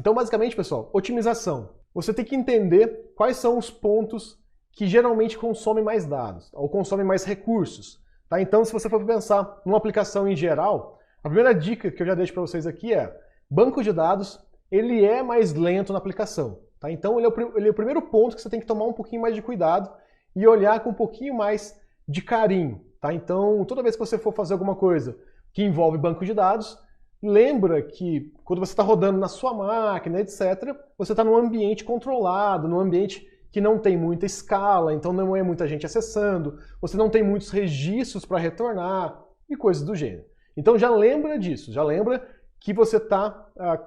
Então, basicamente, pessoal, otimização. Você tem que entender quais são os pontos que geralmente consomem mais dados, ou consomem mais recursos. Tá? Então, se você for pensar numa aplicação em geral, a primeira dica que eu já deixo para vocês aqui é: banco de dados, ele é mais lento na aplicação. Tá? Então, ele é o primeiro ponto que você tem que tomar um pouquinho mais de cuidado e olhar com um pouquinho mais de carinho. Tá? Então, toda vez que você for fazer alguma coisa que envolve banco de dados, lembra que quando você está rodando na sua máquina, etc., você está num ambiente controlado, num ambiente que não tem muita escala, então não é muita gente acessando, você não tem muitos registros para retornar e coisas do gênero. Então já lembra disso, já lembra que você está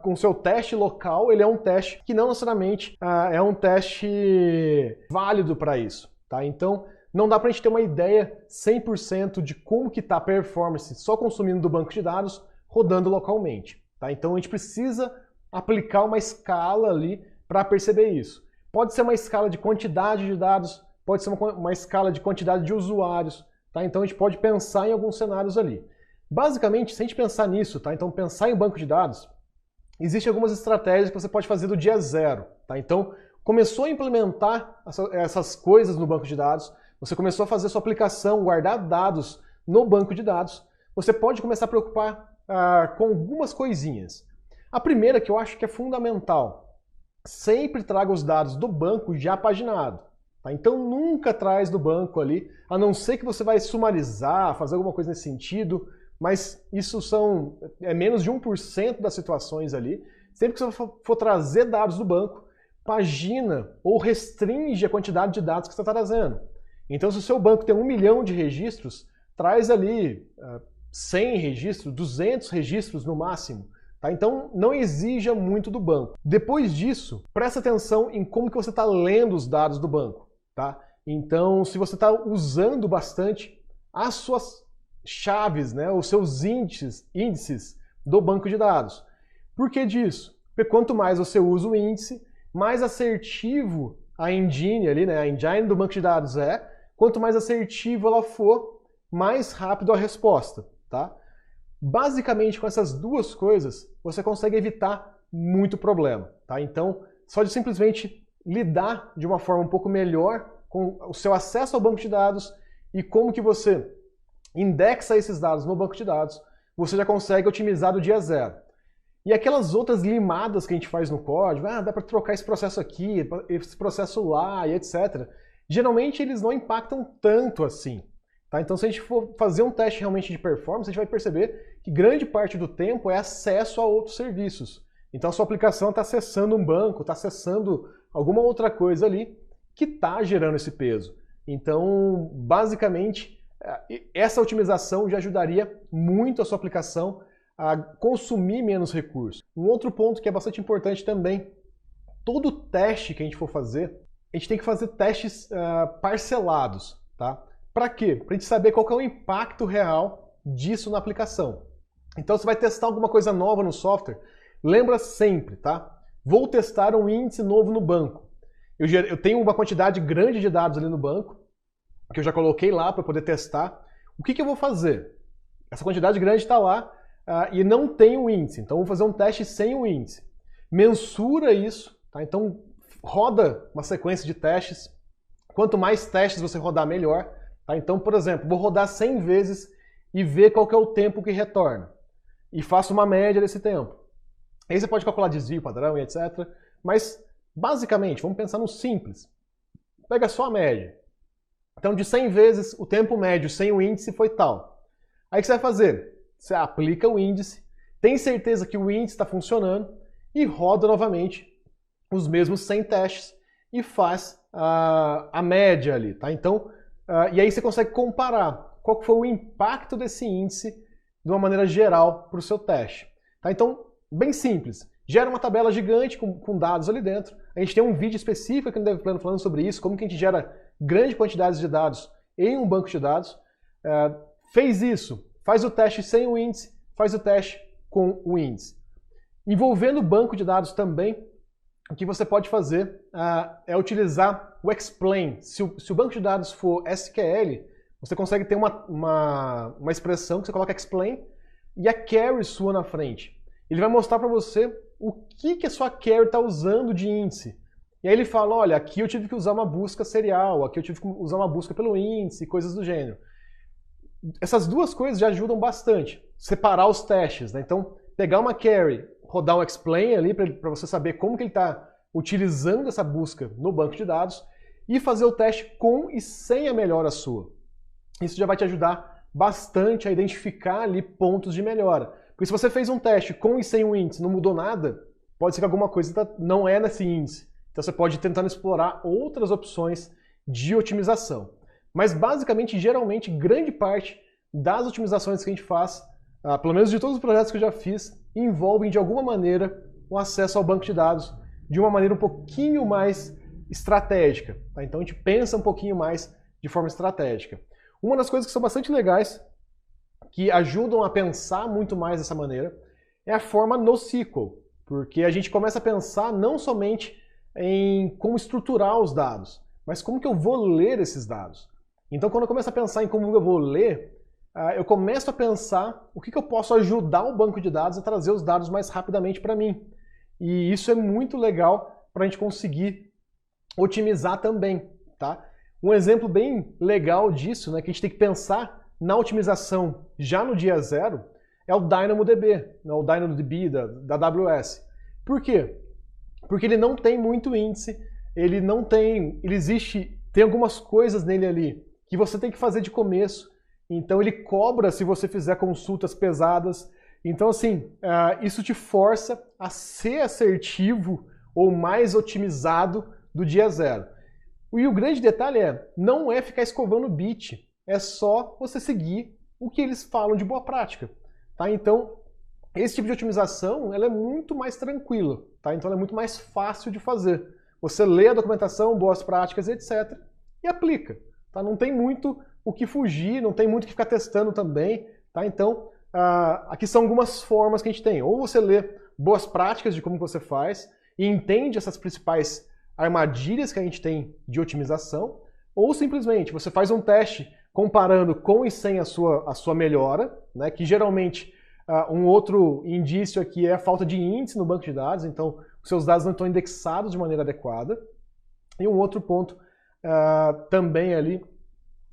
com o seu teste local, ele é um teste que não necessariamente é um teste válido para isso. Tá? Então não dá para a gente ter uma ideia 100% de como que está a performance só consumindo do banco de dados, rodando localmente. Tá? Então a gente precisa aplicar uma escala ali para perceber isso. Pode ser uma escala de quantidade de dados, pode ser uma escala de quantidade de usuários. Tá? Então a gente pode pensar em alguns cenários ali. Basicamente, se a gente pensar nisso, tá? Então pensar em banco de dados, existem algumas estratégias que você pode fazer do dia zero. Tá? Então começou a implementar essas coisas no banco de dados, você começou a fazer sua aplicação, guardar dados no banco de dados, você pode começar a preocupar com algumas coisinhas. A primeira, que eu acho que é fundamental: sempre traga os dados do banco já paginado. Tá? Então nunca traz do banco ali, a não ser que você vai sumarizar, fazer alguma coisa nesse sentido, mas isso é menos de 1% das situações ali. Sempre que você for trazer dados do banco, pagina ou restringe a quantidade de dados que você está trazendo. Então se o seu banco tem 1 milhão de registros, traz ali 100 registros, 200 registros no máximo. Tá? Então não exija muito do banco. Depois disso, presta atenção em como que você está lendo os dados do banco. Tá? Então se você está usando bastante as suas chaves, né, os seus índices do banco de dados. Por que disso? Porque quanto mais você usa o índice, mais assertivo a engine ali, né, a engine do banco de dados quanto mais assertivo ela for, mais rápido a resposta. Tá? Basicamente, com essas duas coisas, você consegue evitar muito problema. Tá? Então, só de simplesmente lidar de uma forma um pouco melhor com o seu acesso ao banco de dados e como que você indexa esses dados no banco de dados, você já consegue otimizar do dia zero. E aquelas outras limadas que a gente faz no código, dá para trocar esse processo aqui, esse processo lá e etc. Geralmente eles não impactam tanto assim. Tá? Então se a gente for fazer um teste realmente de performance, a gente vai perceber que grande parte do tempo é acesso a outros serviços. Então a sua aplicação está acessando um banco, está acessando alguma outra coisa ali que está gerando esse peso. Então, basicamente, essa otimização já ajudaria muito a sua aplicação a consumir menos recursos. Um outro ponto que é bastante importante também: todo teste que a gente for fazer, a gente tem que fazer testes parcelados. Tá? Para quê? Para a gente saber qual que é o impacto real disso na aplicação. Então, você vai testar alguma coisa nova no software, lembra sempre, tá? Vou testar um índice novo no banco. Eu tenho uma quantidade grande de dados ali no banco, que eu já coloquei lá para poder testar. O que eu vou fazer? Essa quantidade grande está lá e não tem o índice, então eu vou fazer um teste sem o índice. Mensura isso, tá? Então roda uma sequência de testes. Quanto mais testes você rodar, melhor. Tá? Então, por exemplo, vou rodar 100 vezes e ver qual que é o tempo que retorna. E faço uma média desse tempo. Aí você pode calcular desvio, padrão e etc. Mas, basicamente, vamos pensar no simples. Pega só a média. Então, de 100 vezes, o tempo médio sem o índice foi tal. Aí o que você vai fazer? Você aplica o índice, tem certeza que o índice está funcionando e roda novamente os mesmos 100 testes e faz a média ali. Tá? Então, e aí você consegue comparar qual foi o impacto desse índice de uma maneira geral para o seu teste. Tá? Então, bem simples. Gera uma tabela gigante com dados ali dentro. A gente tem um vídeo específico aqui no DevPlano falando sobre isso, como que a gente gera grande quantidade de dados em um banco de dados. Fez isso, faz o teste sem o índice, faz o teste com o índice. Envolvendo o banco de dados também, o que você pode fazer é utilizar o explain. Se o banco de dados for SQL, você consegue ter uma expressão que você coloca explain e a query sua na frente. Ele vai mostrar para você o que a sua query está usando de índice. E aí ele fala, olha, aqui eu tive que usar uma busca serial, aqui eu tive que usar uma busca pelo índice, coisas do gênero. Essas duas coisas já ajudam bastante. Separar os testes, né? Então, pegar uma query, rodar um explain ali para você saber como que ele está utilizando essa busca no banco de dados e fazer o teste com e sem a melhora sua. Isso já vai te ajudar bastante a identificar ali pontos de melhora. Porque se você fez um teste com e sem o índice e não mudou nada, pode ser que alguma coisa não é nesse índice. Então você pode ir tentando explorar outras opções de otimização. Mas basicamente, geralmente, grande parte das otimizações que a gente faz, pelo menos de todos os projetos que eu já fiz, envolvem de alguma maneira o acesso ao banco de dados de uma maneira um pouquinho mais estratégica. Tá? Então a gente pensa um pouquinho mais de forma estratégica. Uma das coisas que são bastante legais, que ajudam a pensar muito mais dessa maneira, é a forma NoSQL, porque a gente começa a pensar não somente em como estruturar os dados, mas como que eu vou ler esses dados. Então quando eu começo a pensar em como eu vou ler, eu começo a pensar o que eu posso ajudar o banco de dados a trazer os dados mais rapidamente para mim. E isso é muito legal para a gente conseguir otimizar também. Tá? Um exemplo bem legal disso, né, que a gente tem que pensar na otimização já no dia zero, é o DynamoDB, né, o DynamoDB da AWS. Por quê? Porque ele não tem muito índice, tem algumas coisas nele ali que você tem que fazer de começo, então ele cobra se você fizer consultas pesadas. Então assim, isso te força a ser assertivo ou mais otimizado do dia zero. E o grande detalhe não é ficar escovando bit, é só você seguir o que eles falam de boa prática. Tá? Então, esse tipo de otimização ela é muito mais tranquila, tá? Então ela é muito mais fácil de fazer. Você lê a documentação, boas práticas, etc. e aplica. Tá? Não tem muito o que fugir, não tem muito o que ficar testando também. Tá? Então, aqui são algumas formas que a gente tem. Ou você lê boas práticas de como você faz e entende essas principais armadilhas que a gente tem de otimização, ou simplesmente você faz um teste comparando com e sem a sua melhora, né? Que geralmente um outro indício aqui é a falta de índice no banco de dados, então os seus dados não estão indexados de maneira adequada. E um outro ponto também ali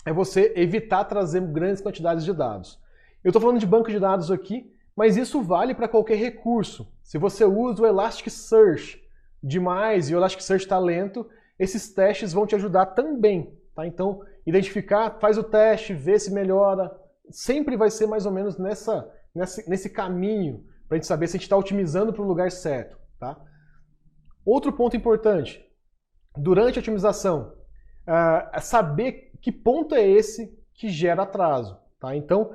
é você evitar trazer grandes quantidades de dados. Eu estou falando de banco de dados aqui, mas isso vale para qualquer recurso. Se você usa o Elasticsearch demais e o Elasticsearch está lento, esses testes vão te ajudar também. Tá? Então, identificar, faz o teste, vê se melhora, sempre vai ser mais ou menos nesse caminho, para a gente saber se a gente está otimizando para o lugar certo. Tá? Outro ponto importante, durante a otimização, é saber que ponto é esse que gera atraso. Tá? Então,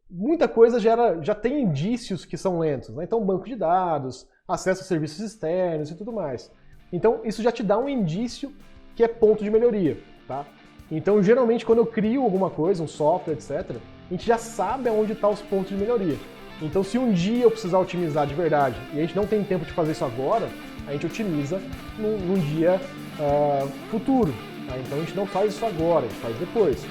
muita coisa já tem indícios que são lentos. Né? Então, banco de dados, acesso a serviços externos e tudo mais. Então, isso já te dá um indício que é ponto de melhoria. Tá? Então, geralmente, quando eu crio alguma coisa, um software, etc., a gente já sabe aonde estão os pontos de melhoria. Então, se um dia eu precisar otimizar de verdade e a gente não tem tempo de fazer isso agora, a gente otimiza num dia futuro. Tá? Então, a gente não faz isso agora, a gente faz depois.